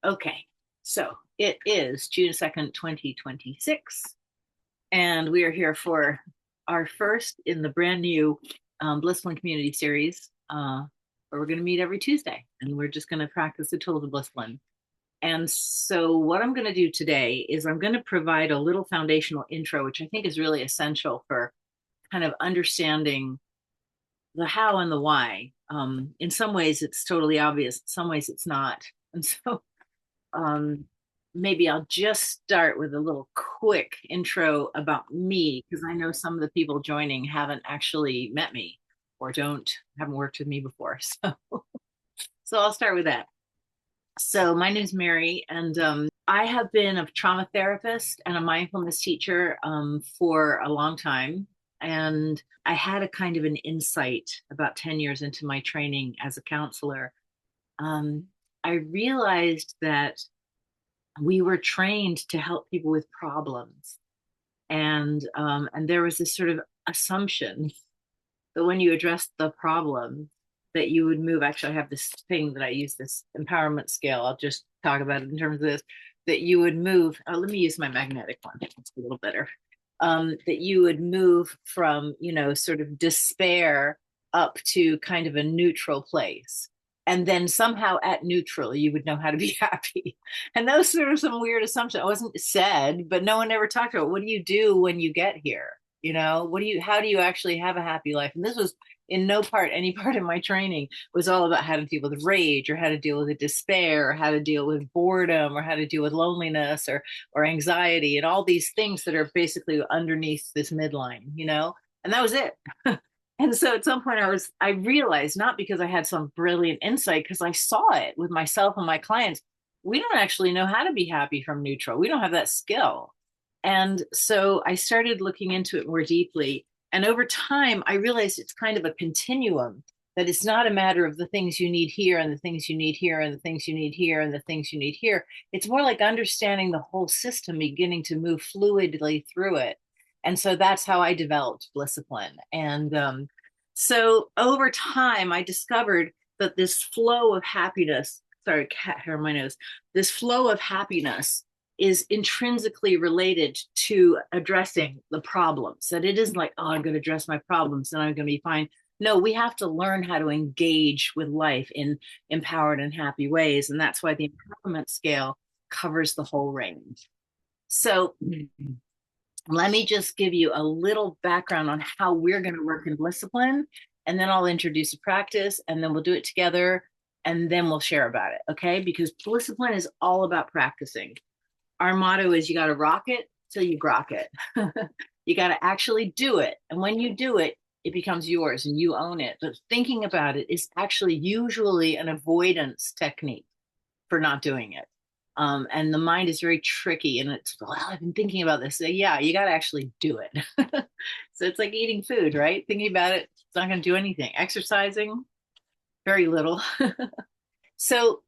Okay, so it is June 2nd, 2026, and we are here for our first in the brand new Blissful Community series, where we're going to meet every Tuesday, and we're just going to practice the tools of Blissful. And so, what I'm going to do today is I'm going to provide a little foundational intro, which I think is really essential for kind of understanding the how and the why. In some ways, it's totally obvious. In some ways, it's not. And so, um, maybe I'll just start with a little quick intro about me because I know some of the people joining haven't actually met me or haven't worked with me before. So I'll start with that. So my name is Mary, and I have been a trauma therapist and a mindfulness teacher for a long time. And I had a kind of an insight about 10 years into my training as a counselor. Um, I realized that we were trained to help people with problems, and there was this sort of assumption that when you address the problem, that you would move. Actually, I have this thing that I use, this empowerment scale. I'll just talk about it in terms of this. That you would move. Let me use my magnetic one. It's a little better. That you would move from, sort of despair up to kind of a neutral place. And then somehow at neutral, you would know how to be happy. And that was sort of some weird assumption. It wasn't said, but no one ever talked about what do you do when you get here? How do you actually have a happy life? And this was in no part, any part of my training was all about how to deal with rage or how to deal with the despair, or how to deal with boredom or how to deal with loneliness or anxiety and all these things that are basically underneath this midline. And that was it. And so at some point I realized, not because I had some brilliant insight, because I saw it with myself and my clients, we don't actually know how to be happy from neutral. We don't have that skill. And so I started looking into it more deeply. And over time, I realized it's kind of a continuum, that it's not a matter of the things you need here and the things you need here and the things you need here and the things you need here. It's more like understanding the whole system, beginning to move fluidly through it. And so that's how I developed Blissipline. And so over time, I discovered that this flow of happiness, sorry, cat hair on my nose, this flow of happiness is intrinsically related to addressing the problems. That it isn't like, oh, I'm going to address my problems and I'm going to be fine. No, we have to learn how to engage with life in empowered and happy ways. And that's why the empowerment scale covers the whole range. So let me just give you a little background on how we're going to work in Blissipline, and then I'll introduce a practice, and then we'll do it together, and then we'll share about it, okay? Because Blissipline is all about practicing. Our motto is you got to rock it till you grok it. You got to actually do it. And when you do it, it becomes yours and you own it. But thinking about it is actually usually an avoidance technique for not doing it. And the mind is very tricky, and it's, well, I've been thinking about this. So yeah, you got to actually do it. So it's like eating food, right? Thinking about it, it's not going to do anything. Exercising, very little. So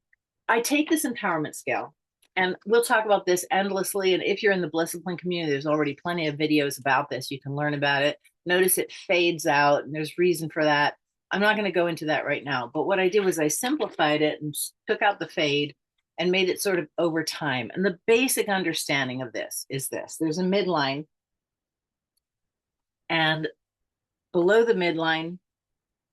I take this empowerment scale, and we'll talk about this endlessly. And if you're in the Blissipline community, there's already plenty of videos about this. You can learn about it. Notice it fades out, and there's reason for that. I'm not going to go into that right now. But what I did was I simplified it and took out the fade and made it sort of over time. And the basic understanding of this is this: there's a midline, and below the midline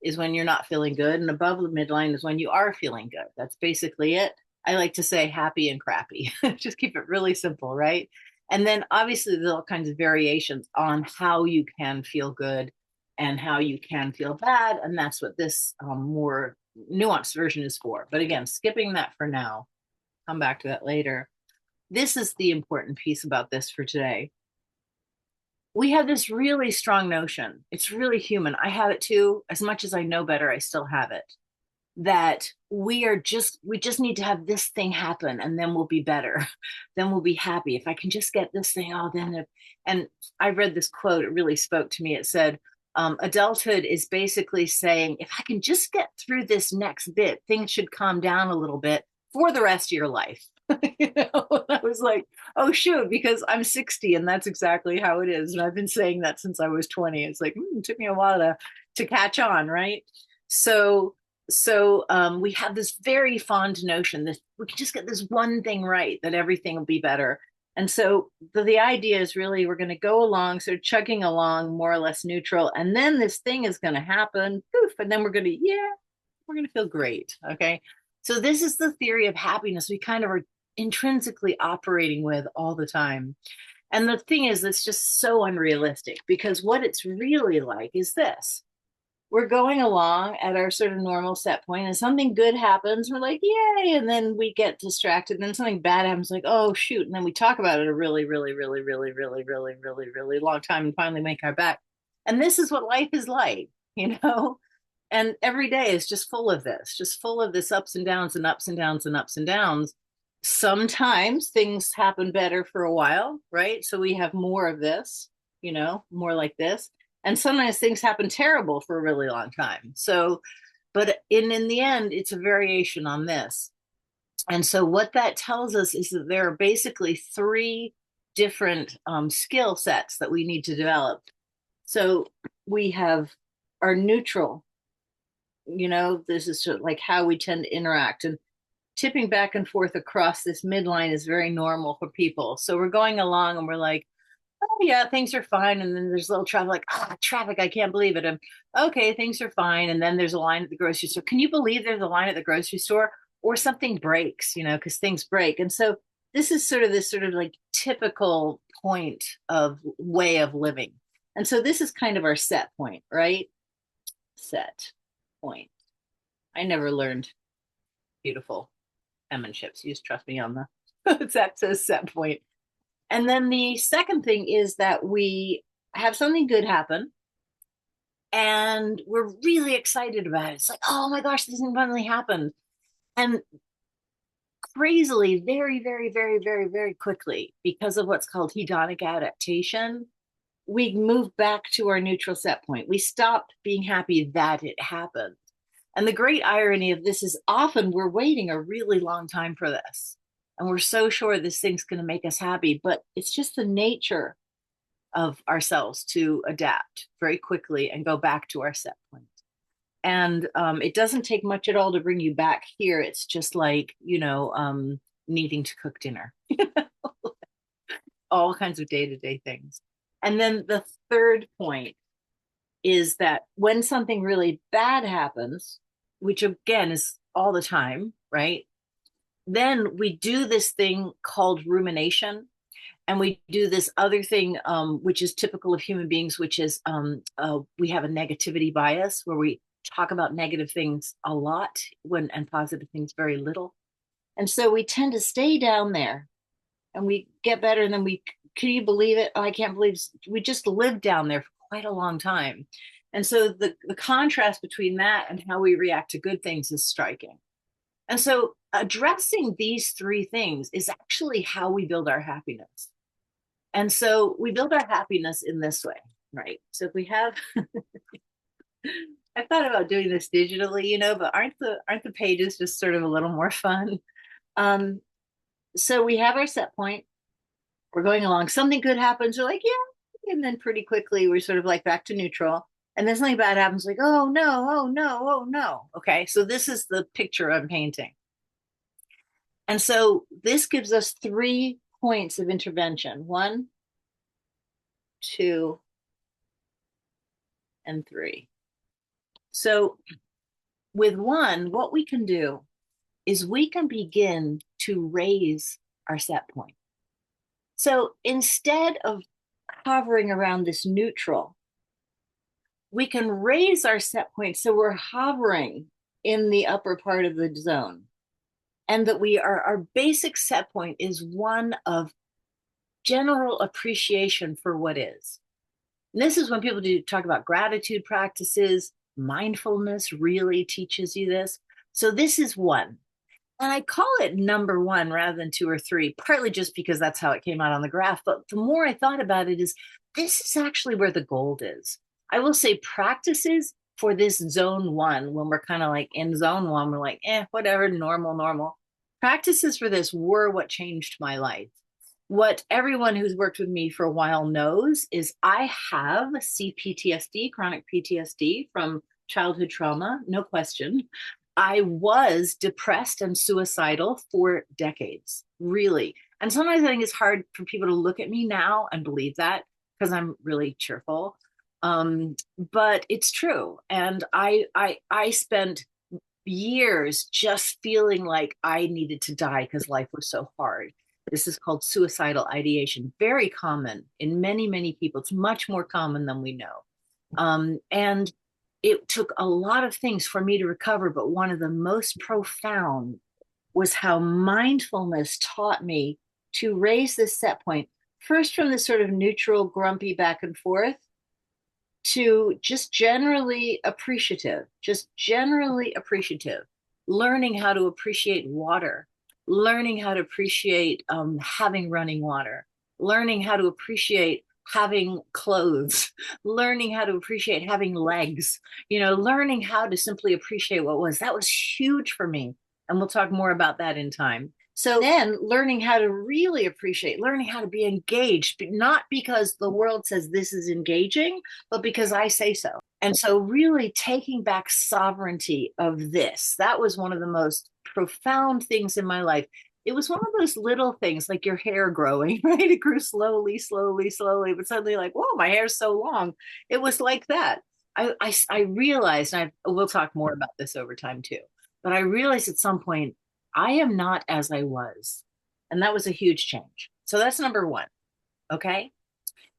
is when you're not feeling good, and above the midline is when you are feeling good. That's basically it. I like to say happy and crappy. Just keep it really simple, right? And then obviously there's all kinds of variations on how you can feel good and how you can feel bad. And that's what this more nuanced version is for. But again, skipping that for now, come back to that later. This is the important piece about this for today. We have this really strong notion. It's really human. I have it too. As much as I know better, I still have it. That we just need to have this thing happen and then we'll be better. Then we'll be happy. If I can just get this thing, oh, and I read this quote, it really spoke to me. It said, adulthood is basically saying, if I can just get through this next bit, things should calm down a little bit for the rest of your life. I was like, oh shoot, because I'm 60 and that's exactly how it is. And I've been saying that since I was 20. It's like, it took me a while to catch on, right? So we have this very fond notion that we can just get this one thing right, that everything will be better. And so the idea is really we're going to go along, sort of chugging along, more or less neutral, and then this thing is going to happen, poof, and then we're going to feel great. Okay. So this is the theory of happiness we kind of are intrinsically operating with all the time. And the thing is, it's just so unrealistic because what it's really like is this: we're going along at our sort of normal set point and something good happens, we're like yay, and then we get distracted, and then something bad happens, like oh shoot, and then we talk about it a really really really really really really really really long time and finally make our back. And this is what life is like, you know. And every day is just full of this ups and downs and ups and downs and ups and downs. Sometimes things happen better for a while, right? So we have more of this, you know, more like this. And sometimes things happen terrible for a really long time. So, but in the end, it's a variation on this. And so what that tells us is that there are basically three different skill sets that we need to develop. So we have our neutral, you know, this is sort of like how we tend to interact, and tipping back and forth across this midline is very normal for people. So we're going along and we're like, oh yeah, things are fine, and then there's a little traffic, like traffic, I can't believe it. And okay, things are fine, and then there's a line at the grocery store. Can you believe there's a line at the grocery store? Or something breaks, you know, because things break. And so this is sort of this sort of like typical point of way of living. And so this is kind of our set point, right? Set point. I never learned beautiful penmanship. So you just trust me on the that says set point. And then the second thing is that we have something good happen and we're really excited about it. It's like, oh my gosh, this thing finally happened. And crazily, very, very, very, very, very quickly, because of what's called hedonic adaptation, we move back to our neutral set point. We stopped being happy that it happened. And the great irony of this is often we're waiting a really long time for this. And we're so sure this thing's going to make us happy, but it's just the nature of ourselves to adapt very quickly and go back to our set point. And it doesn't take much at all to bring you back here. It's just like, you know, needing to cook dinner, all kinds of day-to-day things. And then the third point is that when something really bad happens, which again is all the time, right? Then we do this thing called rumination. And we do this other thing, which is typical of human beings, which is we have a negativity bias where we talk about negative things a lot and positive things very little. And so we tend to stay down there and we get better. And then can you believe it? Oh, I can't believe we just lived down there for quite a long time. And so the contrast between that and how we react to good things is striking. And so addressing these three things is actually how we build our happiness. And so we build our happiness in this way, right? So if we have, I thought about doing this digitally, you know, but aren't the pages just sort of a little more fun? So we have our set point. We're going along. Something good happens. We're like, yeah, and then pretty quickly we're sort of like back to neutral. And then something bad happens. Like, oh no, oh no, oh no. Okay, so this is the picture I'm painting. And so this gives us 3 points of intervention: 1, 2, and 3. So with 1, what we can do is we can begin to raise our set point. So instead of hovering around this neutral, we can raise our set point so we're hovering in the upper part of the zone. And that our basic set point is one of general appreciation for what is. And this is when people talk about gratitude practices. Mindfulness really teaches you this. So this is 1. And I call it number 1 rather than 2 or 3, partly just because that's how it came out on the graph. But the more I thought about it, is this is actually where the gold is. I will say practices for this zone 1, when we're kind of like in zone 1, we're like, whatever, normal. Practices for this were what changed my life. What everyone who's worked with me for a while knows is I have CPTSD, chronic PTSD from childhood trauma, no question. I was depressed and suicidal for decades, really. And sometimes I think it's hard for people to look at me now and believe that because I'm really cheerful. But it's true. And I spent years just feeling like I needed to die because life was so hard. This is called suicidal ideation, very common in many, many people. It's much more common than we know. And it took a lot of things for me to recover, but one of the most profound was how mindfulness taught me to raise this set point first from this sort of neutral, grumpy back and forth to just generally appreciative, learning how to appreciate water, learning how to appreciate having running water, learning how to appreciate having clothes, learning how to appreciate having legs, learning how to simply appreciate what was. That was huge for me. And we'll talk more about that in time. So then learning how to really appreciate, learning how to be engaged, not because the world says this is engaging, but because I say so. And so really taking back sovereignty of this, that was one of the most profound things in my life. It was one of those little things like your hair growing, right? It grew slowly, slowly, slowly, but suddenly like, whoa, my hair's so long. It was like that. I realized, and we'll talk more about this over time too, but I realized at some point, I am not as I was. And that was a huge change. So that's number one. Okay.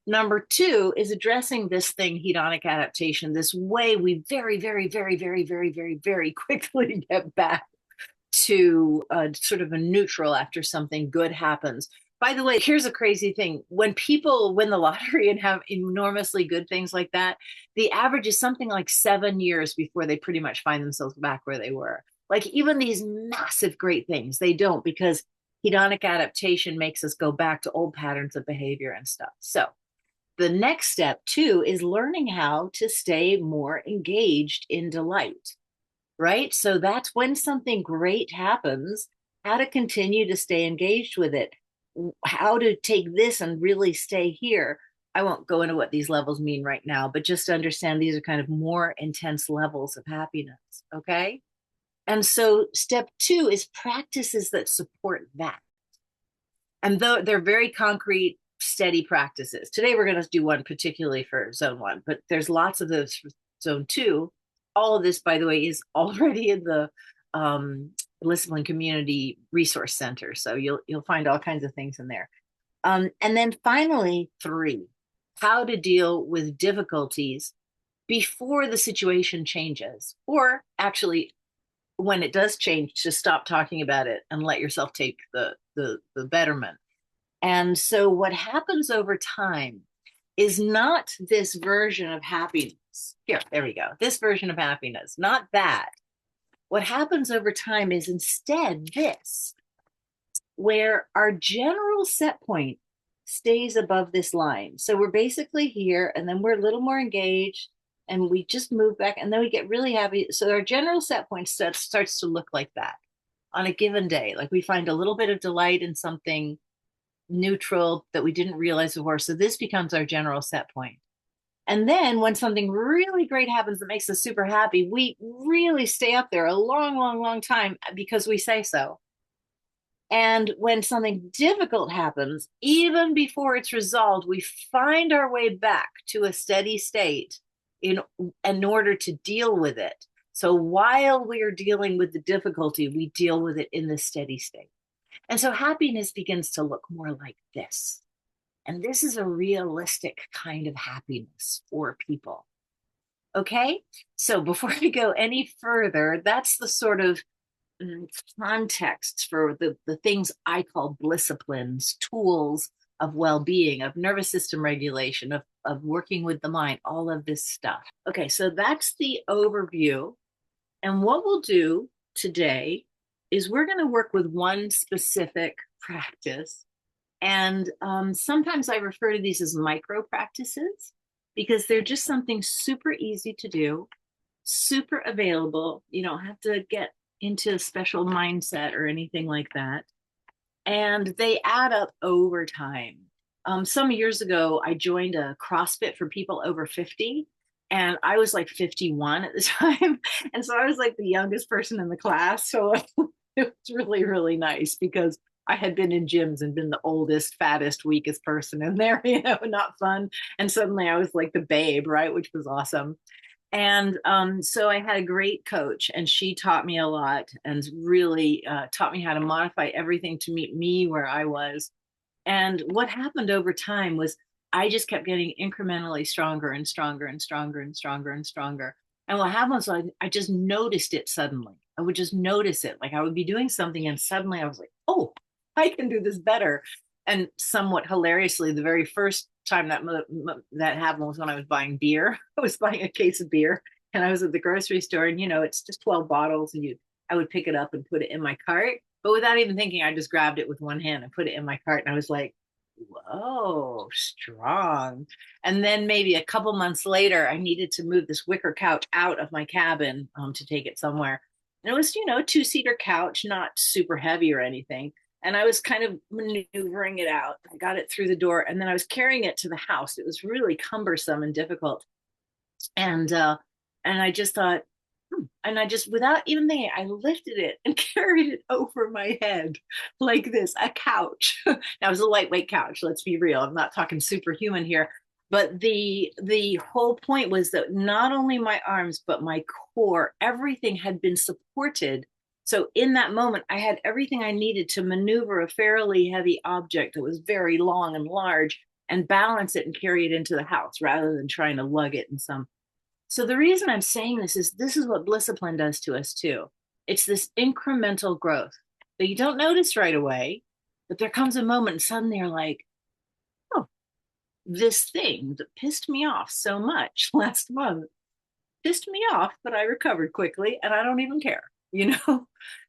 Number two is addressing this thing, hedonic adaptation, this way we very, very, very, very, very, very, very quickly get back to sort of a neutral after something good happens. By the way, here's a crazy thing. When people win the lottery and have enormously good things like that, the average is something like 7 years before they pretty much find themselves back where they were. Like even these massive great things, they don't, because hedonic adaptation makes us go back to old patterns of behavior and stuff. So the next step too is learning how to stay more engaged in delight, right? So that's when something great happens, how to continue to stay engaged with it, how to take this and really stay here. I won't go into what these levels mean right now, but just to understand these are kind of more intense levels of happiness. Okay. And so step two is practices that support that. And though they're very concrete, steady practices. Today we're going to do one particularly for zone one, but there's lots of those for zone two. All of this, by the way, is already in the Blissful Community Resource Center. So you'll find all kinds of things in there. And then finally, three, how to deal with difficulties before the situation changes, or actually when it does change, just stop talking about it and let yourself take the betterment. And so what happens over time is not this version of happiness. Here, there we go. This version of happiness, not that. What happens over time is instead this, where our general set point stays above this line. So we're basically here, and then we're a little more engaged, and we just move back, and then we get really happy. So our general set point starts to look like that on a given day. Like we find a little bit of delight in something neutral that we didn't realize before. So this becomes our general set point. And then when something really great happens that makes us super happy, we really stay up there a long, long, long time because we say so. And when something difficult happens, even before it's resolved, we find our way back to a steady state in order to deal with it. So while we are dealing with the difficulty, we deal with it in the steady state. And so happiness begins to look more like this. And this is a realistic kind of happiness for people. Okay, so before we go any further, that's the sort of context for the things I call blissciplines, tools of well-being, of nervous system regulation, of working with the mind, all of this stuff. Okay, so that's the overview. And what we'll do today is we're going to work with one specific practice. And sometimes I refer to these as micro practices because they're just something super easy to do, super available. You don't have to get into a special mindset or anything like that. And they add up over time. Some years ago, I joined a CrossFit for people over 50. And I was like 51 at the time. And so I was like the youngest person in the class. So it was really, really nice because I had been in gyms and been the oldest, fattest, weakest person in there, not fun. And suddenly I was like the babe, right? Which was awesome. And so I had a great coach, and she taught me a lot and really taught me how to modify everything to meet me where I was. And what happened over time was I just kept getting incrementally stronger and stronger and stronger and stronger and stronger. And what happened was I just noticed it suddenly. I would just notice it. Like I would be doing something, and suddenly I was like, oh, I can do this better. And somewhat hilariously, the very first time that happened was when I was buying beer. I was buying a case of beer, and I was at the grocery store, and it's just 12 bottles, and I would pick it up and put it in my cart. But without even thinking, I just grabbed it with one hand and put it in my cart. And I was like, whoa, strong. And then maybe a couple months later, I needed to move this wicker couch out of my cabin to take it somewhere. And it was, a two-seater couch, not super heavy or anything. And I was kind of maneuvering it out. I got it through the door, and then I was carrying it to the house. It was really cumbersome and difficult. And I just thought, and I just, without even thinking, I lifted it and carried it over my head like this, a couch. Now it was a lightweight couch. Let's be real. I'm not talking superhuman here, but the whole point was that not only my arms, but my core, everything had been supported. So in that moment, I had everything I needed to maneuver a fairly heavy object that was very long and large and balance it and carry it into the house rather than trying to lug it in some. So the reason I'm saying this is what Blissipline does to us too. It's this incremental growth that you don't notice right away, but there comes a moment and suddenly you're like, oh, this thing that pissed me off so much last month pissed me off, but I recovered quickly and I don't even care.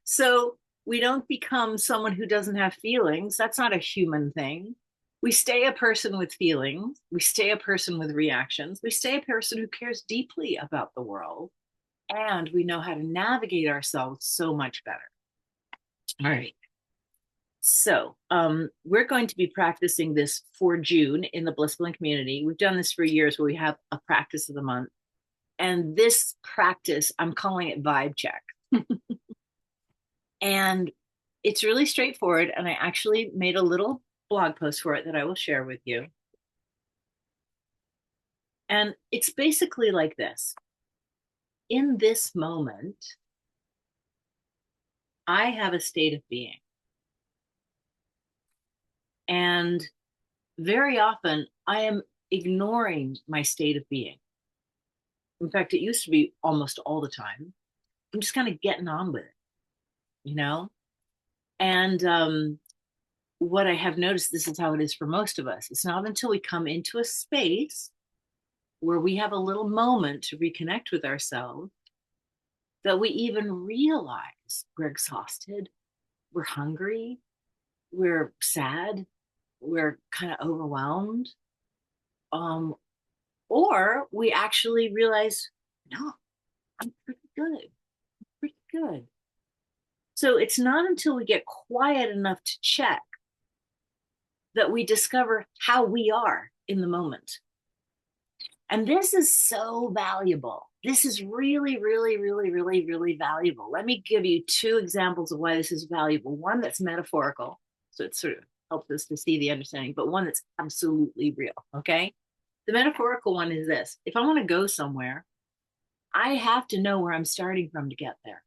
So we don't become someone who doesn't have feelings. That's not a human thing. We stay a person with feelings. We stay a person with reactions. We stay a person who cares deeply about the world. And we know how to navigate ourselves so much better. All right. So we're going to be practicing this for June in the Blissful community. We've done this for years where we have a practice of the month. And this practice, I'm calling it vibe check. And it's really straightforward. And I actually made a little blog post for it that I will share with you. And it's basically like this. In this moment, I have a state of being. And very often I am ignoring my state of being. In fact, it used to be almost all the time. I'm just kind of getting on with it. And what I have noticed, this is how it is for most of us. It's not until we come into a space where we have a little moment to reconnect with ourselves that we even realize we're exhausted, we're hungry, we're sad, we're kind of overwhelmed. Or we actually realize, no, I'm pretty good. I'm pretty good. So it's not until we get quiet enough to check that we discover how we are in the moment. And this is so valuable. This is really, really, really, really, really valuable. Let me give you two examples of why this is valuable. One that's metaphorical, so it sort of helps us to see the understanding, but one that's absolutely real, okay? The metaphorical one is this. If I want to go somewhere, I have to know where I'm starting from to get there,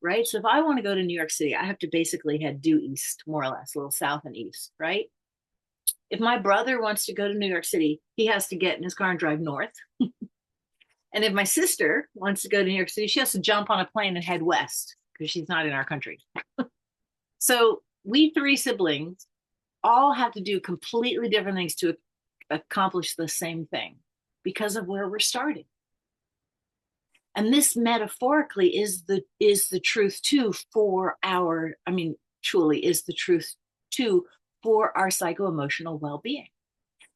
right? So if I want to go to New York City, I have to basically head due east, more or less, a little south and east, right? If my brother wants to go to New York City, he has to get in his car and drive north. And if my sister wants to go to New York City, she has to jump on a plane and head west because she's not in our country. So we three siblings all have to do completely different things to accomplish the same thing because of where we're starting. And this metaphorically is the truth too for our, truly is the truth too for our psycho-emotional well-being.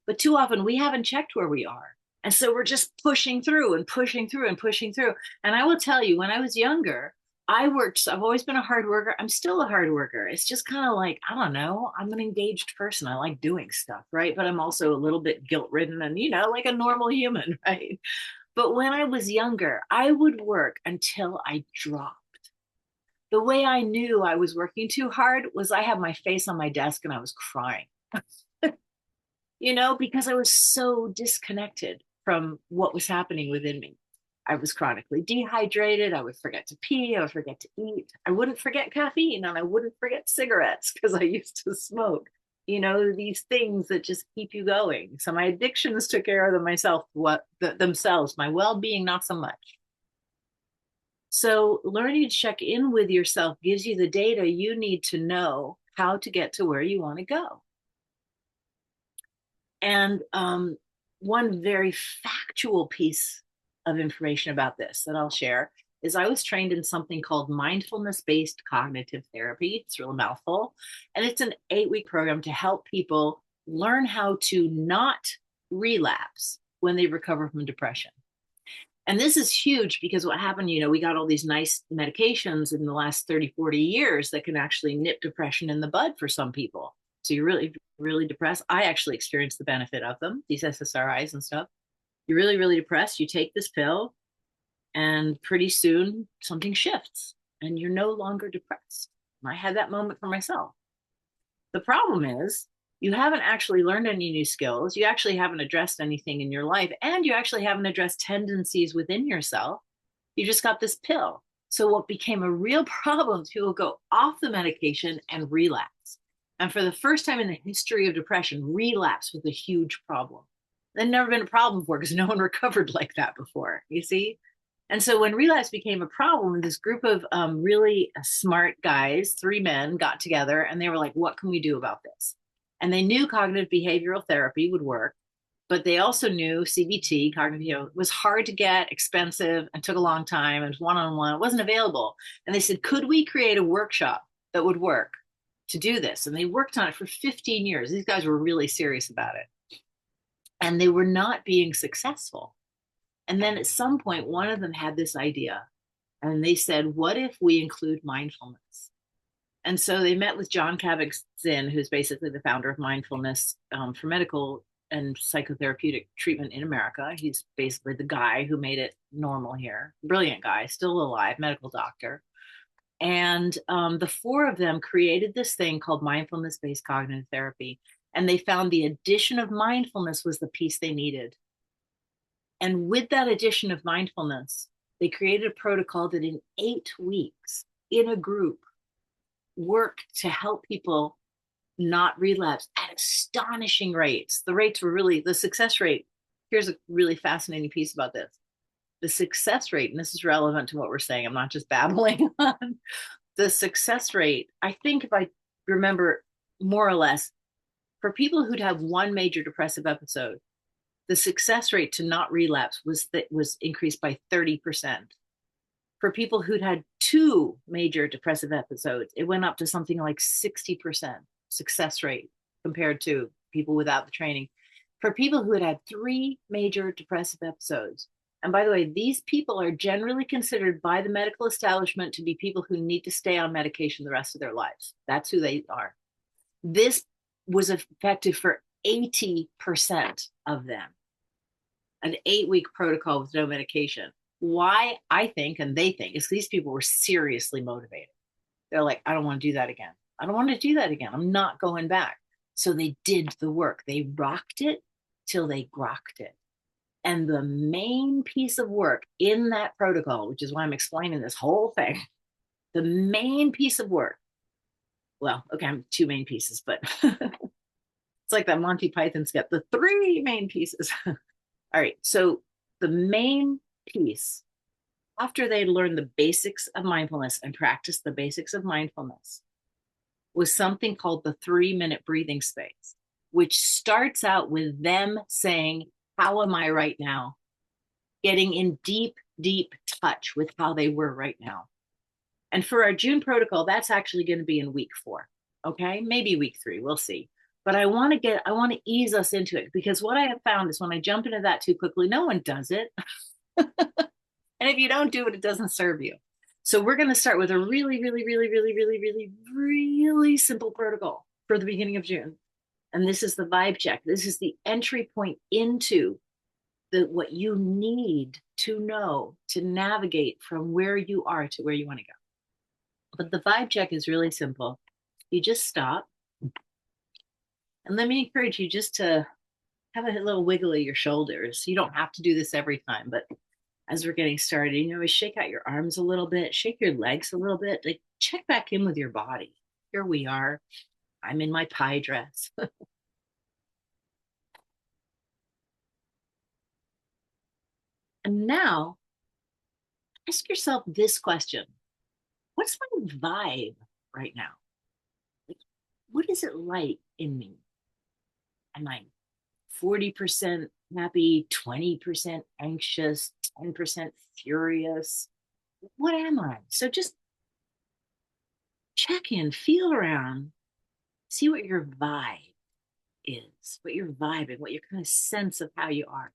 But too often we haven't checked where we are. And so we're just pushing through and pushing through and pushing through. And I will tell you, when I was younger, I've always been a hard worker. I'm still a hard worker. It's just kind of like, I don't know, I'm an engaged person. I like doing stuff, right? But I'm also a little bit guilt-ridden and, like a normal human, right? But when I was younger, I would work until I dropped. The way I knew I was working too hard was I had my face on my desk and I was crying, because I was so disconnected from what was happening within me. I was chronically dehydrated. I would forget to pee. I would forget to eat. I wouldn't forget caffeine and I wouldn't forget cigarettes because I used to smoke. These things that just keep you going. So my addictions took care of them myself, themselves, my well-being, not so much. So learning to check in with yourself gives you the data you need to know how to get to where you want to go. And one very factual piece of information about this that I'll share is I was trained in something called mindfulness-based cognitive therapy. It's a real mouthful. And it's an 8-week program to help people learn how to not relapse when they recover from depression. And this is huge because what happened, we got all these nice medications in the last 30, 40 years that can actually nip depression in the bud for some people. So you're really, really depressed. I actually experienced the benefit of them, these SSRIs and stuff. You're really, really depressed. You take this pill, and pretty soon something shifts and you're no longer depressed. And I had that moment for myself. The problem is you haven't actually learned any new skills. You actually haven't addressed anything in your life, and you actually haven't addressed tendencies within yourself. You just got this pill. So what became a real problem is people go off the medication and relapse. And for the first time in the history of depression, relapse was a huge problem. There'd never been a problem before because no one recovered like that before, you see? And so when relapse became a problem, this group of really smart guys, 3 men, got together and they were like, what can we do about this? And they knew cognitive behavioral therapy would work, but they also knew CBT, cognitive, was hard to get, expensive, and took a long time. It was one-on-one. It wasn't available. And they said, could we create a workshop that would work to do this? And they worked on it for 15 years. These guys were really serious about it. And they were not being successful. And then at some point, one of them had this idea. And they said, what if we include mindfulness? And so they met with John Kabat-Zinn, who's basically the founder of mindfulness for medical and psychotherapeutic treatment in America. He's basically the guy who made it normal here. Brilliant guy, still alive, medical doctor. And the 4 of them created this thing called mindfulness-based cognitive therapy. And they found the addition of mindfulness was the piece they needed. And with that addition of mindfulness, they created a protocol that in 8 weeks, in a group, worked to help people not relapse at astonishing rates. The rates were really, the success rate, here's a really fascinating piece about this. The success rate, and this is relevant to what we're saying, I'm not just babbling on, the success rate, I think if I remember more or less, for people who'd have one major depressive episode, the success rate to not relapse was increased by 30%. For people who'd had 2 major depressive episodes, it went up to something like 60% success rate compared to people without the training. For people who had had 3 major depressive episodes, and by the way, these people are generally considered by the medical establishment to be people who need to stay on medication the rest of their lives. That's who they are. This was effective for 80% of them. An 8-week protocol with no medication. Why I think, and they think, is these people were seriously motivated. They're like, I don't want to do that again. I don't want to do that again. I'm not going back. So they did the work. They rocked it till they grokked it. And the main piece of work in that protocol, which is why I'm explaining this whole thing, the main piece of work, well, okay, I'm 2 main pieces, but it's like that Monty Python sketch, the 3 main pieces. All right, so the main piece, after they'd learned the basics of mindfulness and practiced the basics of mindfulness, was something called the 3-minute breathing space, which starts out with them saying, how am I right now? Getting in deep, deep touch with how they were right now. And for our June protocol, that's actually going to be in week 4. Okay, maybe week 3, we'll see. But I want to ease us into it, because what I have found is when I jump into that too quickly, no one does it. And if you don't do it, it doesn't serve you. So we're going to start with a really, really, really, really, really, really, really simple protocol for the beginning of June. And this is the vibe check. This is the entry point into what you need to know to navigate from where you are to where you want to go. But the vibe check is really simple. You just stop. And let me encourage you just to have a little wiggle of your shoulders. You don't have to do this every time, but as we're getting started, shake out your arms a little bit, shake your legs a little bit, like check back in with your body. Here we are. I'm in my pie dress. And now ask yourself this question. What's my vibe right now? Like, what is it like in me? Am I 40% happy, 20% anxious, 10% furious? What am I? So just check in, feel around, see what your vibe is, what your vibe and what your kind of sense of how you are.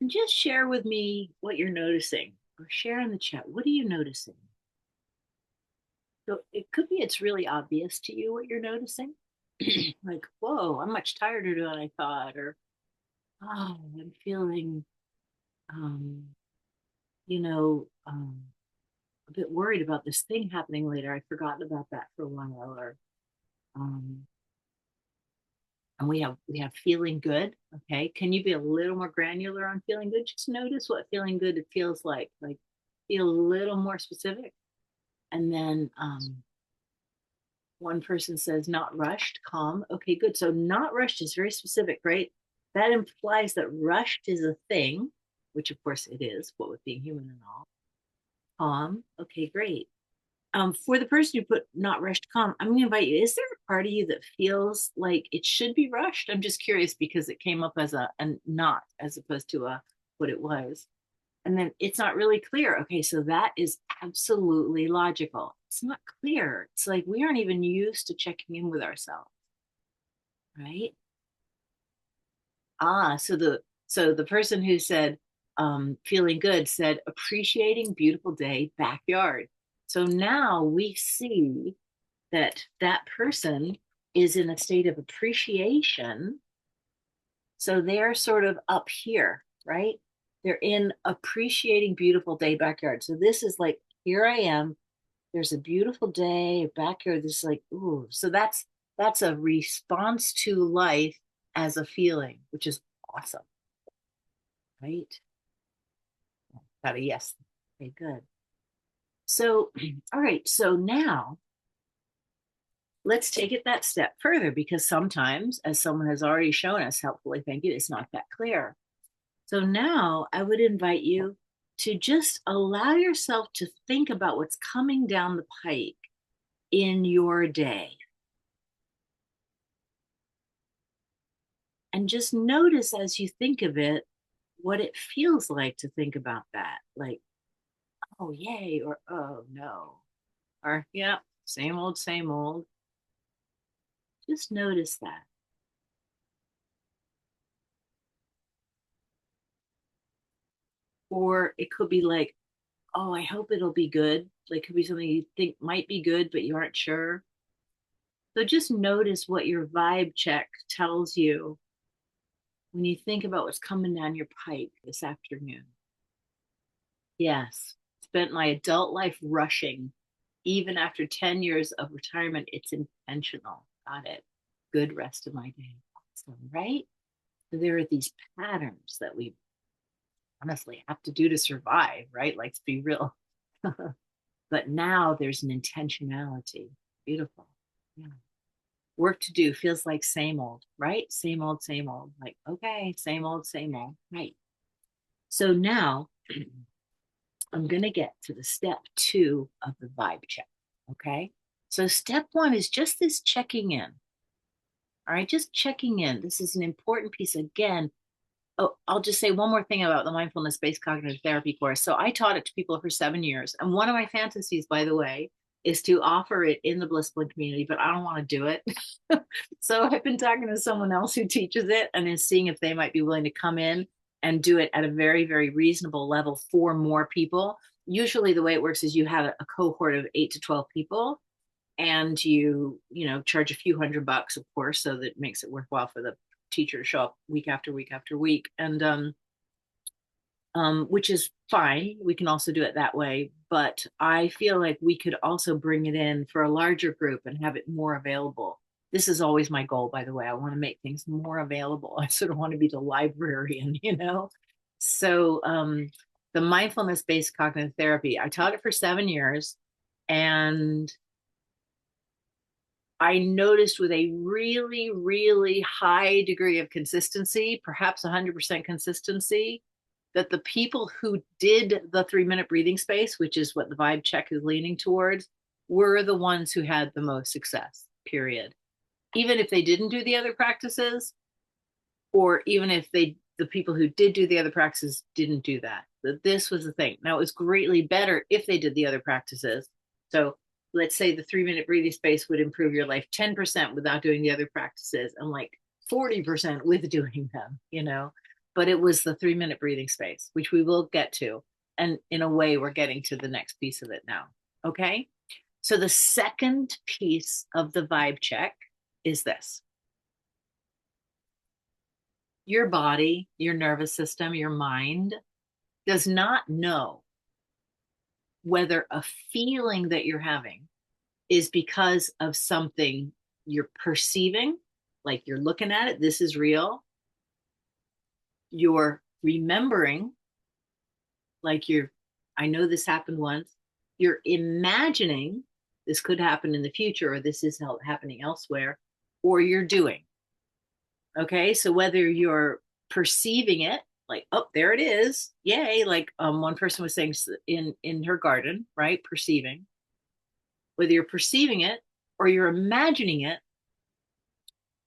And just share with me what you're noticing or share in the chat. What are you noticing? So it could be it's really obvious to you what you're noticing. Like, whoa, I'm much tireder than I thought, or oh, I'm feeling um, you know, a bit worried about this thing happening later. I've forgotten about that for a while, or um, and we have feeling good. Okay, can you be a little more granular on feeling good? Just notice what feeling good it feels like. Like, feel a little more specific. And then one person says not rushed, calm. Okay, good. So not rushed is very specific, right? That implies that rushed is a thing, which of course it is, what with being human and all. Calm. Okay, great. For the person who put not rushed, calm, I'm going to invite you. Is there a part of you that feels like it should be rushed? I'm just curious because it came up as a not as opposed to a what it was. And then it's not really clear. Okay, so that is absolutely logical. It's not clear. It's like we aren't even used to checking in with ourselves, right? So the person who said feeling good said appreciating beautiful day backyard. So now we see that that person is in a state of appreciation. So they're sort of up here, right? They're in appreciating beautiful day backyard. So this is like, here I am. There's a beautiful day backyard. This is like, ooh. So that's a response to life as a feeling, which is awesome, right? Got a yes. Okay, good. So, all right. So now let's take it that step further because sometimes, as someone has already shown us helpfully, thank you, it's not that clear. So now I would invite you to just allow yourself to think about what's coming down the pike in your day. And just notice as you think of it, what it feels like to think about that. Like, oh, yay, or oh, no, or yeah, same old, same old. Just notice that. Or it could be like, oh, I hope it'll be good. Like, could be something you think might be good, but you aren't sure. So just notice what your vibe check tells you when you think about what's coming down your pipe this afternoon. Yes, spent my adult life rushing. Even after 10 years of retirement, it's intentional. Got it. Good rest of my day. Awesome, right? So there are these patterns that we honestly have to do to survive, right? Let's be real. But now there's an intentionality. Beautiful. Yeah. Work to do feels like same old, right? Same old, same old. Like, okay, same old, same old. Right. So now I'm going to get to the step two of the vibe check. Okay. So step one is just this checking in. All right. Just checking in. This is an important piece. Again, Oh, I'll just say one more thing about the mindfulness-based cognitive therapy course. So I taught it to people for 7 years. And one of my fantasies, by the way, is to offer it in the Blissful community, but I don't want to do it. So I've been talking to someone else who teaches it and is seeing if they might be willing to come in and do it at a very, very reasonable level for more people. Usually the way it works is you have a cohort of 8 to 12 people, and you charge a few $100, of course, so that it makes it worthwhile for the teacher to show up week after week after week. And which is fine. We can also do it that way. But I feel like we could also bring it in for a larger group and have it more available. This is always my goal, by the way. I want to make things more available. I sort of want to be the librarian. So the mindfulness-based cognitive therapy, I taught it for 7 years, and I noticed with a really, really high degree of consistency, perhaps 100% consistency, that the people who did the 3 minute breathing space, which is what the vibe check is leaning towards, were the ones who had the most success, period. Even if they didn't do the other practices, or even if the people who did do the other practices didn't do that. That this was the thing. Now, it was greatly better if they did the other practices. So let's say the 3 minute breathing space would improve your life 10% without doing the other practices, and like 40% with doing them. But it was the 3 minute breathing space, which we will get to. And in a way, we're getting to the next piece of it now. Okay. So the second piece of the vibe check is this: your body, your nervous system, your mind does not know whether a feeling that you're having is because of something you're perceiving, like you're looking at it, this is real, you're remembering, like I know this happened once, you're imagining this could happen in the future, or this is happening elsewhere, or you're doing. Okay, so whether you're perceiving it, like, oh, there it is, yay, like one person was saying in her garden, right? Perceiving. Whether you're perceiving it, or you're imagining it,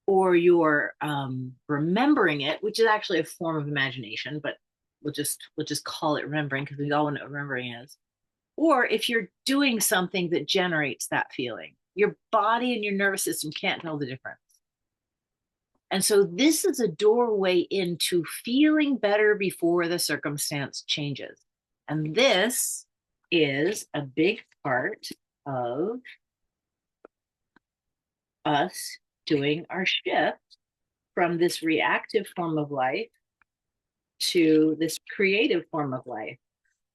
or you're remembering it, which is actually a form of imagination, but we'll just call it remembering because we all know what remembering is. Or if you're doing something that generates that feeling, your body and your nervous system can't tell the difference. And so this is a doorway into feeling better before the circumstance changes. And this is a big part of us doing our shift from this reactive form of life to this creative form of life.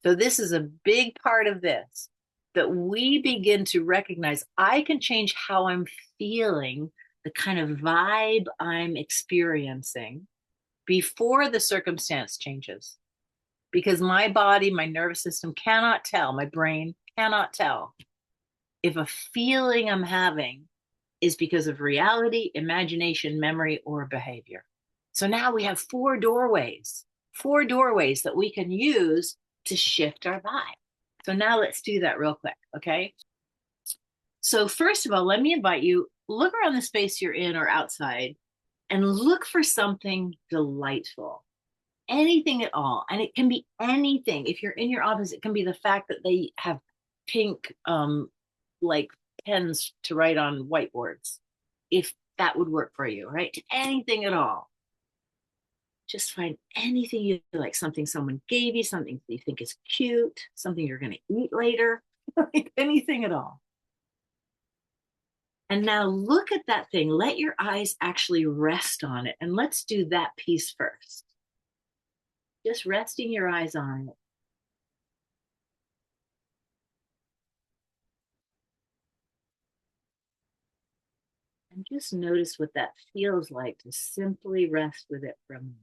So this is a big part of this, that we begin to recognize I can change how I'm feeling, the kind of vibe I'm experiencing before the circumstance changes. Because my body, my nervous system cannot tell, my brain cannot tell if a feeling I'm having is because of reality, imagination, memory, or behavior. So now we have four doorways that we can use to shift our vibe. So now let's do that real quick, okay? So first of all, let me invite you, look around the space you're in or outside and look for something delightful. Anything at all. And it can be anything. If you're in your office, it can be the fact that they have pink like pens to write on whiteboards, if that would work for you, right? Anything at all. Just find anything you like, something someone gave you, something you think is cute, something you're going to eat later, anything at all. And now look at that thing. Let your eyes actually rest on it. And let's do that piece first. Just resting your eyes on it. And just notice what that feels like to simply rest with it for a moment.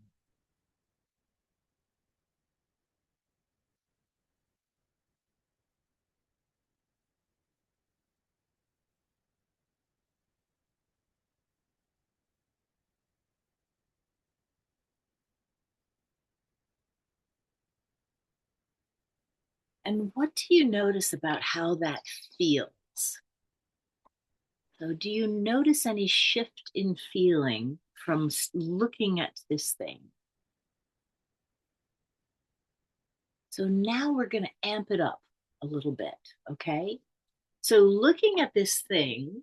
And what do you notice about how that feels? So, do you notice any shift in feeling from looking at this thing? So now we're going to amp it up a little bit. Okay. So looking at this thing,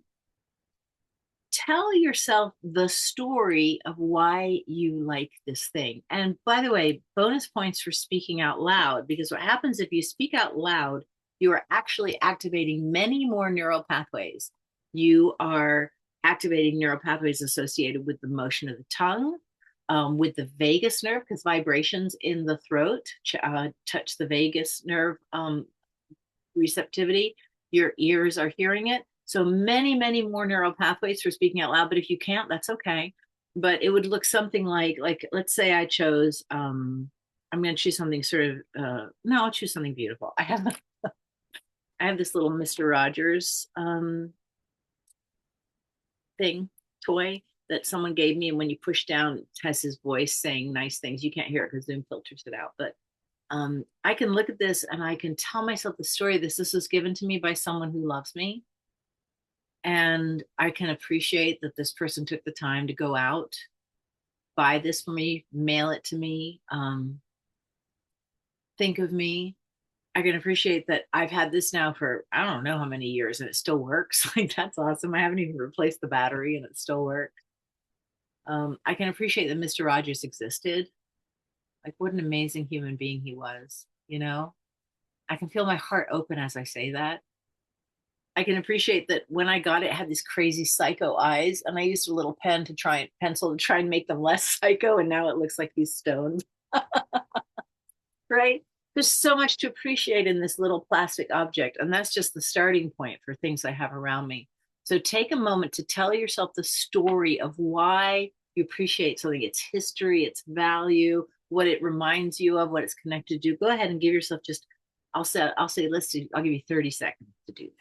tell yourself the story of why you like this thing. And by the way, bonus points for speaking out loud, because what happens if you speak out loud, you are actually activating many more neural pathways. You are activating neural pathways associated with the motion of the tongue, with the vagus nerve, because vibrations in the throat touch the vagus nerve receptivity. Your ears are hearing it. So many more neural pathways for speaking out loud. But if you can't, that's okay. But it would look something like let's say I chose, I'm going to choose something sort of, no, I'll choose something beautiful. I have this little Mr. Rogers thing, toy that someone gave me. And when you push down, it has his voice saying nice things. You can't hear it because Zoom filters it out. But I can look at this and I can tell myself the story. This was given to me by someone who loves me. And I can appreciate that this person took the time to go out, buy this for me, mail it to me, think of me. I can appreciate that I've had this now for I don't know how many years and it still works. Like that's awesome. I haven't even replaced the battery and it still works. I can appreciate that Mr. Rogers existed. Like what an amazing human being he was, you know? I can feel my heart open as I say that. I can appreciate that when I got it, it had these crazy psycho eyes, and I used a little pencil to try and make them less psycho, and now it looks like he's stoned. Right? There's so much to appreciate in this little plastic object, and that's just the starting point for things I have around me. So take a moment to tell yourself the story of why you appreciate something, its history, its value, what it reminds you of, what it's connected to. Go ahead and give yourself just, I'll say, I'll give you 30 seconds to do that.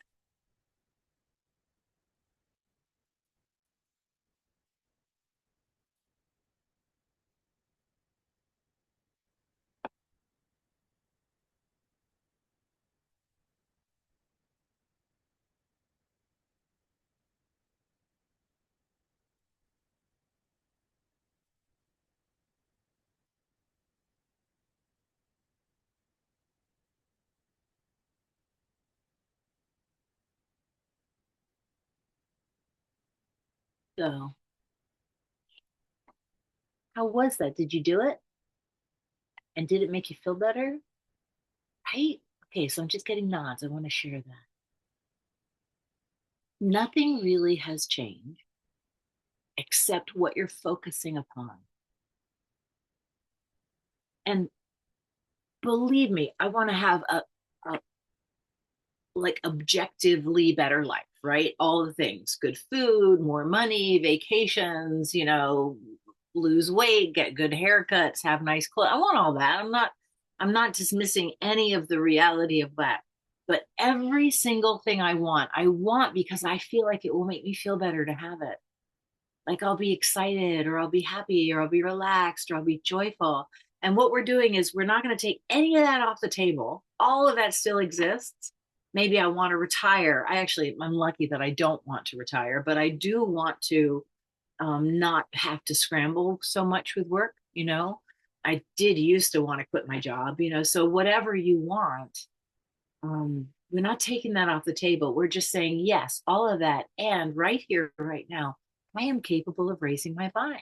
So, how was that? Did you do it? And did it make you feel better? Right? Okay, so I'm just getting nods. I want to share that. Nothing really has changed except what you're focusing upon. And believe me, I want to have a like objectively better life, right? All the things, good food, more money, vacations, lose weight, get good haircuts, have nice clothes. I want all that. I'm not dismissing any of the reality of that. But every single thing I want because I feel like it will make me feel better to have it. Like I'll be excited or I'll be happy or I'll be relaxed or I'll be joyful. And what we're doing is we're not going to take any of that off the table. All of that still exists. Maybe I want to retire. I'm lucky that I don't want to retire, but I do want to not have to scramble so much with work. I did used to want to quit my job. So whatever you want, we're not taking that off the table. We're just saying, yes, all of that. And right here, right now, I am capable of raising my vibe.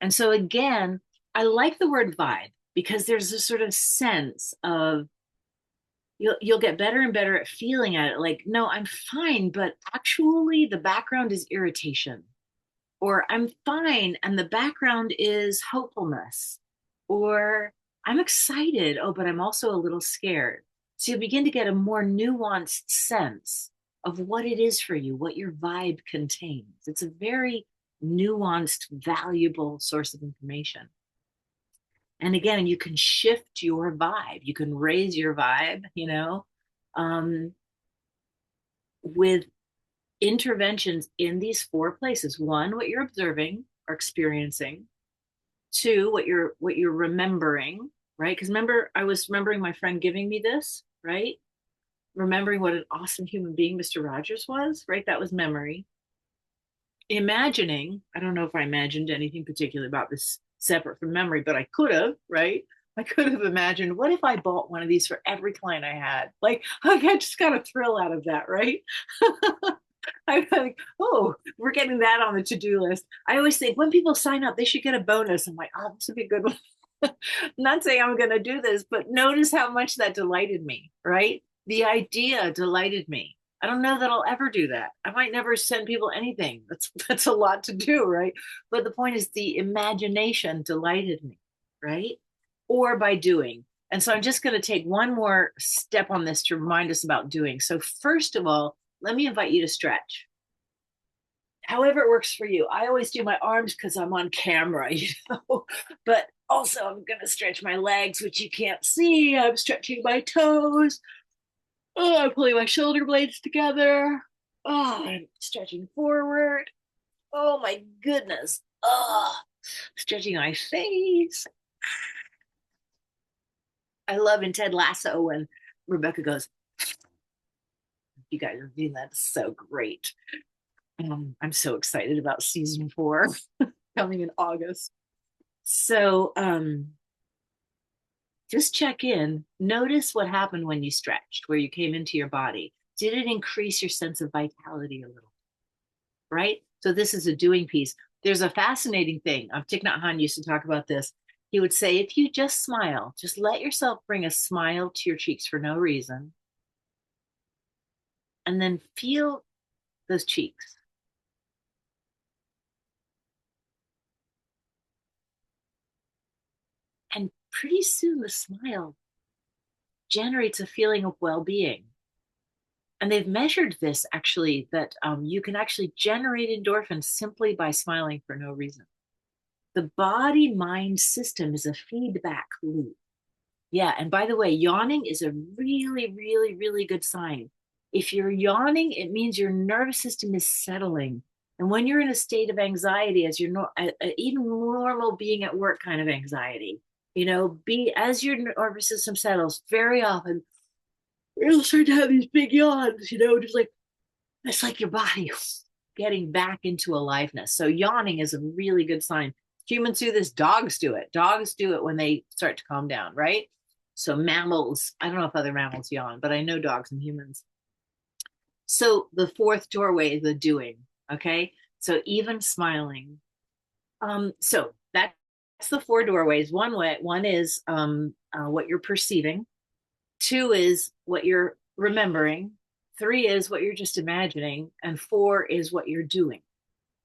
And so again, I like the word vibe because there's a sort of sense of you'll get better and better at feeling at it like, no, I'm fine, but actually the background is irritation. Or I'm fine and the background is hopefulness. Or I'm excited, oh, but I'm also a little scared. So you begin to get a more nuanced sense of what it is for you, what your vibe contains. It's a very nuanced, valuable source of information. And again, you can shift your vibe, you can raise your vibe, um, with interventions in these four places. One, what you're observing or experiencing. Two, what you're remembering, right? Because remember, I was remembering my friend giving me this, right? Remembering what an awesome human being Mr. Rogers was, right? That was memory. Imagining, I don't know if I imagined anything particular about this separate from memory, but I could have, right? I could have imagined, what if I bought one of these for every client I had? Like, I just got a thrill out of that, right? I'm like, oh, we're getting that on the to-do list. I always think when people sign up, they should get a bonus. I'm like, oh, this would be a good one. I'm not saying I'm going to do this, but notice how much that delighted me, right? The idea delighted me. I don't know that I'll ever do that. I might never send people anything. That's a lot to do, right? But the point is the imagination delighted me, right? Or by doing. And so I'm just going to take one more step on this to remind us about doing. So first of all, let me invite you to stretch. However it works for you. I always do my arms because I'm on camera, but also I'm going to stretch my legs, which you can't see. I'm stretching my toes. Oh, I'm pulling my shoulder blades together. Oh, I'm stretching forward. Oh my goodness. Oh, stretching my face. I love in Ted Lasso when Rebecca goes, you guys are doing that so great. I'm so excited about season 4 coming in August. So just check in. Notice what happened when you stretched, where you came into your body. Did it increase your sense of vitality a little? Right? So this is a doing piece. There's a fascinating thing. Thich Nhat Hanh used to talk about this. He would say, if you just smile, just let yourself bring a smile to your cheeks for no reason, and then feel those cheeks. And pretty soon the smile generates a feeling of well-being. And they've measured this actually, that you can actually generate endorphins simply by smiling for no reason. The body mind system is a feedback loop. Yeah. And by the way, yawning is a really, really, really good sign. If you're yawning, it means your nervous system is settling. And when you're in a state of anxiety, as you're not, even normal being at work kind of anxiety, be as your nervous system settles, very often you'll start to have these big yawns, just like it's like your body getting back into aliveness. So yawning is a really good sign. Humans do this, dogs do it. Dogs do it when they start to calm down, right? So mammals, I don't know if other mammals yawn, but I know dogs and humans. So the fourth doorway is the doing, okay? So even smiling. So that's the 4 doorways. One is what you're perceiving. 2 is what you're remembering. 3 is what you're just imagining. And 4 is what you're doing.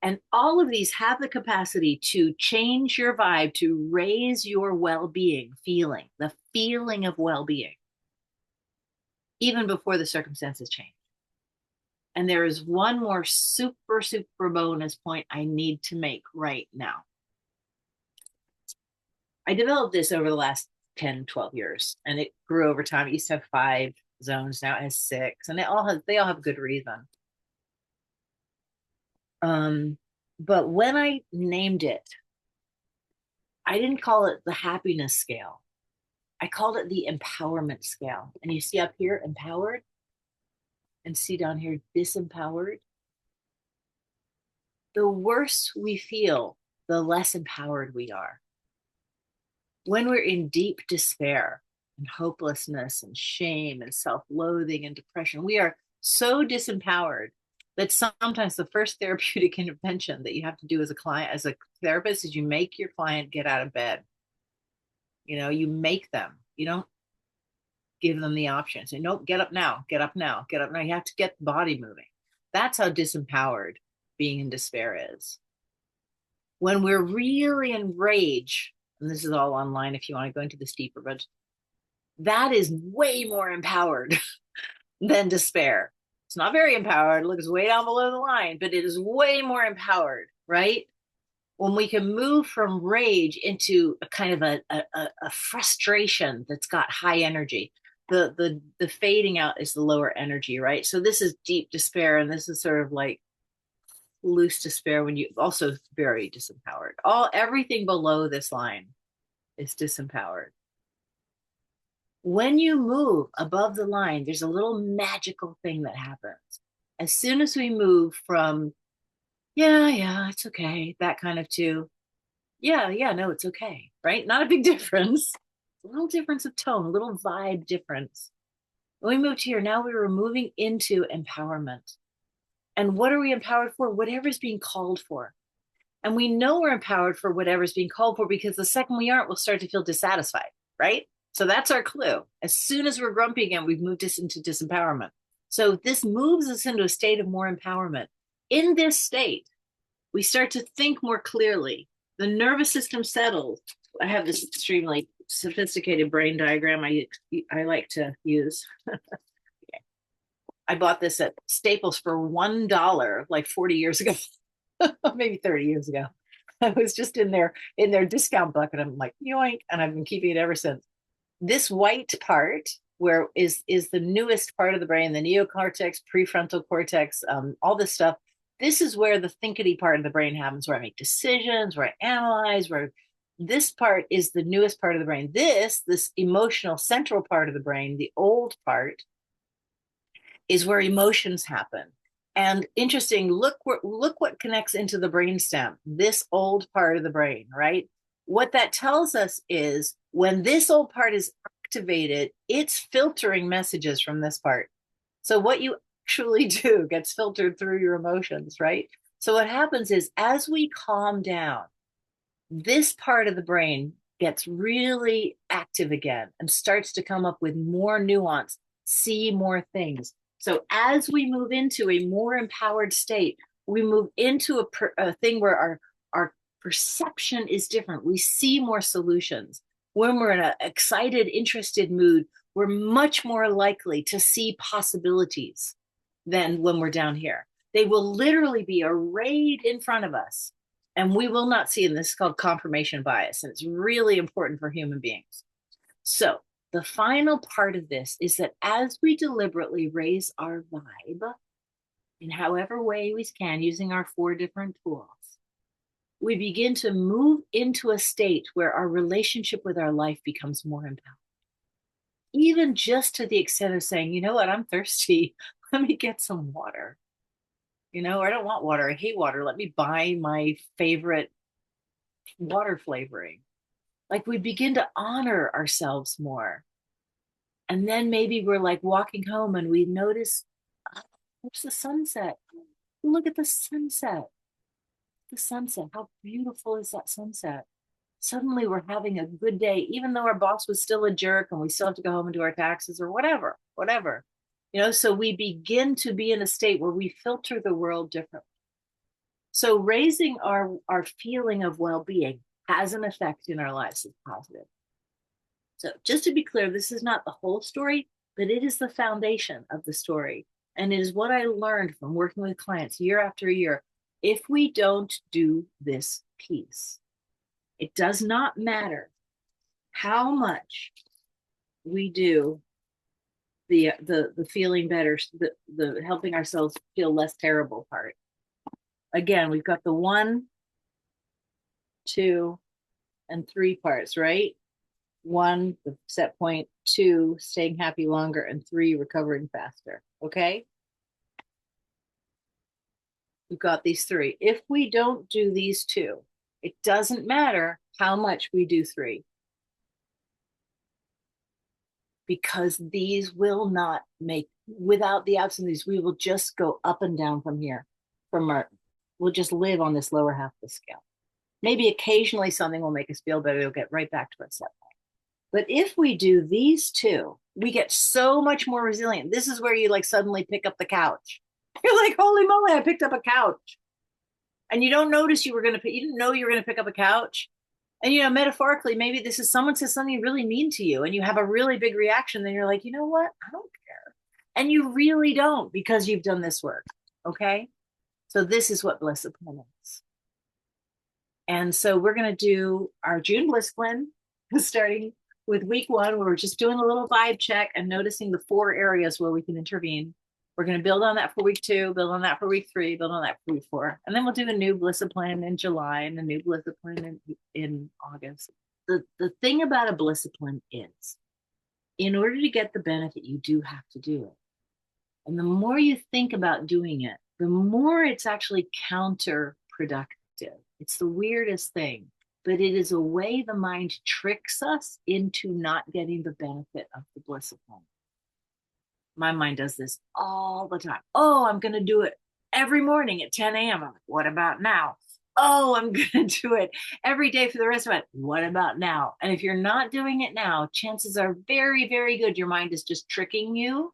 And all of these have the capacity to change your vibe, to raise your well-being feeling, the feeling of well-being, even before the circumstances change. And there is one more super, super bonus point I need to make right now. I developed this over the last 10, 12 years, and it grew over time. It used to have 5 zones, now it has 6, and they all have good reason. But when I named it, I didn't call it the happiness scale. I called it the empowerment scale. And you see up here, empowered, and see down here, disempowered. The worse we feel, the less empowered we are. When we're in deep despair and hopelessness and shame and self-loathing and depression, we are so disempowered that sometimes the first therapeutic intervention that you have to do as a client, as a therapist, is you make your client get out of bed. You make them. You don't give them the option. Say, nope, get up now, get up now, get up now. You have to get the body moving. That's how disempowered being in despair is. When we're really in rage, and this is all online if you want to go into this deeper, but that is way more empowered than despair. It's not very empowered. It looks way down below the line, but it is way more empowered, right? When we can move from rage into a kind of a frustration that's got high energy. The fading out is the lower energy, right? So this is deep despair, and this is sort of like loose despair when you also very disempowered. Everything below this line is disempowered. When you move above the line, there's a little magical thing that happens. As soon as we move from, yeah, it's okay, that kind of, to, yeah, no, it's okay, right? Not a big difference. A little difference of tone, a little vibe difference. When we moved here, now we were moving into empowerment. And what are we empowered for? Whatever's being called for. And we know we're empowered for whatever's being called for because the second we aren't, we'll start to feel dissatisfied, right? So that's our clue. As soon as we're grumpy again, we've moved us into disempowerment. So this moves us into a state of more empowerment. In this state, we start to think more clearly. The nervous system settles. I have this extremely sophisticated brain diagram I like to use. I bought this at Staples for $1 like 40 years ago, maybe 30 years ago. I was just in their discount bucket. I'm like, yoink, and I've been keeping it ever since. This white part, where is the newest part of the brain, the neocortex, prefrontal cortex, all this stuff. This is where the thinkety part of the brain happens, where I make decisions, where I analyze, where this part is the newest part of the brain. This emotional central part of the brain, the old part, is where emotions happen. And interesting, look what connects into the brainstem, this old part of the brain, right? What that tells us is when this old part is activated, it's filtering messages from this part. So what you actually do gets filtered through your emotions, right? So what happens is as we calm down, this part of the brain gets really active again and starts to come up with more nuance, see more things. So as we move into a more empowered state, we move into a thing where our perception is different. We see more solutions. When we're in an excited, interested mood, we're much more likely to see possibilities than when we're down here. They will literally be arrayed in front of us and we will not see them. This is called confirmation bias, and it's really important for human beings. So the final part of this is that as we deliberately raise our vibe in however way we can using our 4 different tools, we begin to move into a state where our relationship with our life becomes more empowered. Even just to the extent of saying, you know what, I'm thirsty. Let me get some water. Or I don't want water. I hate water. Let me buy my favorite water flavoring. Like we begin to honor ourselves more. And then maybe we're like walking home and we notice, oh, there's the sunset. Look at the sunset. The sunset. How beautiful is that sunset? Suddenly we're having a good day, even though our boss was still a jerk and we still have to go home and do our taxes or whatever. So we begin to be in a state where we filter the world differently. So raising our feeling of well-being has an effect in our lives that's positive. So just to be clear, this is not the whole story, but it is the foundation of the story. And it is what I learned from working with clients year after year. If we don't do this piece, it does not matter how much we do the feeling better, the helping ourselves feel less terrible part. Again, we've got the 1, 2, and 3 parts, right? 1, the set point, 2, staying happy longer, and 3, recovering faster. Okay? We've got these 3. If we don't do these 2, it doesn't matter how much we do 3. Because these will not make, without the absence of these, we will just go up and down from here. We'll just live on this lower half of the scale. Maybe occasionally something will make us feel better. We'll get right back to our set point. But if we do these 2, we get so much more resilient. This is where you like suddenly pick up the couch. You're like, holy moly, I picked up a couch. And you don't notice you didn't know you were going to pick up a couch. And, metaphorically, maybe this is someone says something really mean to you and you have a really big reaction. Then you're like, you know what? I don't care. And you really don't because you've done this work. Okay. So this is what Blissipline is. And so we're going to do our June Blissipline starting with week 1, where we're just doing a little vibe check and noticing the 4 areas where we can intervene. We're going to build on that for week 2, build on that for week 3, build on that for week 4. And then we'll do a new Blissipline in July and a new Blissipline in August. The thing about a Blissipline is, in order to get the benefit, you do have to do it. And the more you think about doing it, the more it's actually counterproductive. It's the weirdest thing. but it is a way the mind tricks us into not getting the benefit of the bliss of moment. My mind does this all the time. Oh, I'm going to do it every morning at 10 a.m. I'm like, what about now? Oh, I'm going to do it every day for the rest of it. What about now? And if you're not doing it now, chances are very, very good your mind is just tricking you.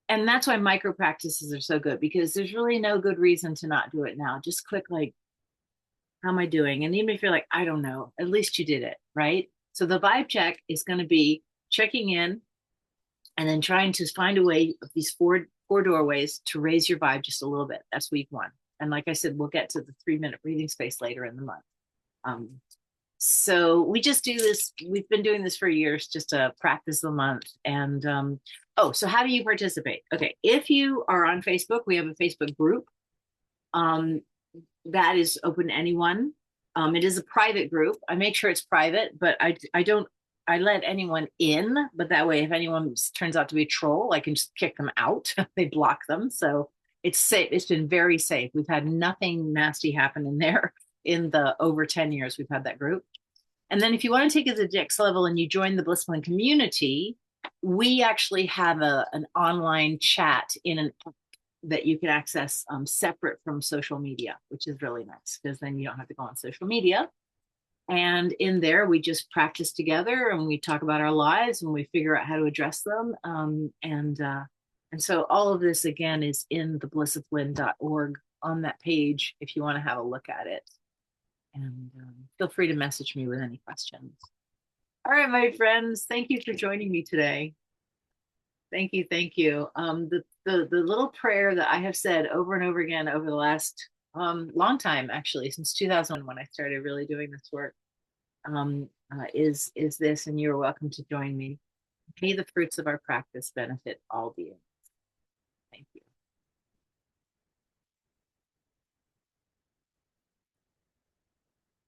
And that's why micro practices are so good, because there's really no good reason to not do it now. Just click like, how am I doing? And even if you're like, I don't know, at least you did it, right? So the vibe check is going to be checking in and then trying to find a way of these four doorways to raise your vibe just a little bit. That's week one. And like I said, we'll get to the 3-minute breathing space later in the month. So we just do this. We've been doing this for years just to practice the month. And oh, so how do you participate? Okay, if you are on Facebook, we have a Facebook group um, that is open to anyone. It is a private group. I make sure it's private, but I don't I let anyone in, but that way, if anyone turns out to be a troll, I can just kick them out. They block them. So it's safe. It's been very safe. We've had nothing nasty happen in there in the over 10 years we've had that group. And then if you want to take it to the next level and you join the Blissful community, we actually have an online chat in an app that you can access separate from social media, which is really nice because then you don't have to go on social media. And in there, we just practice together and we talk about our lives and we figure out how to address them. And so all of this, again, is in the blissoflynn.org on that page if you want to have a look at it. And feel free to message me with any questions. All right, my friends, thank you for joining me today. Thank you, thank you. The little prayer that I have said over and over again over the last long time, actually, since 2001 when I started really doing this work, is this, and you're welcome to join me. May the fruits of our practice benefit all beings. Thank you.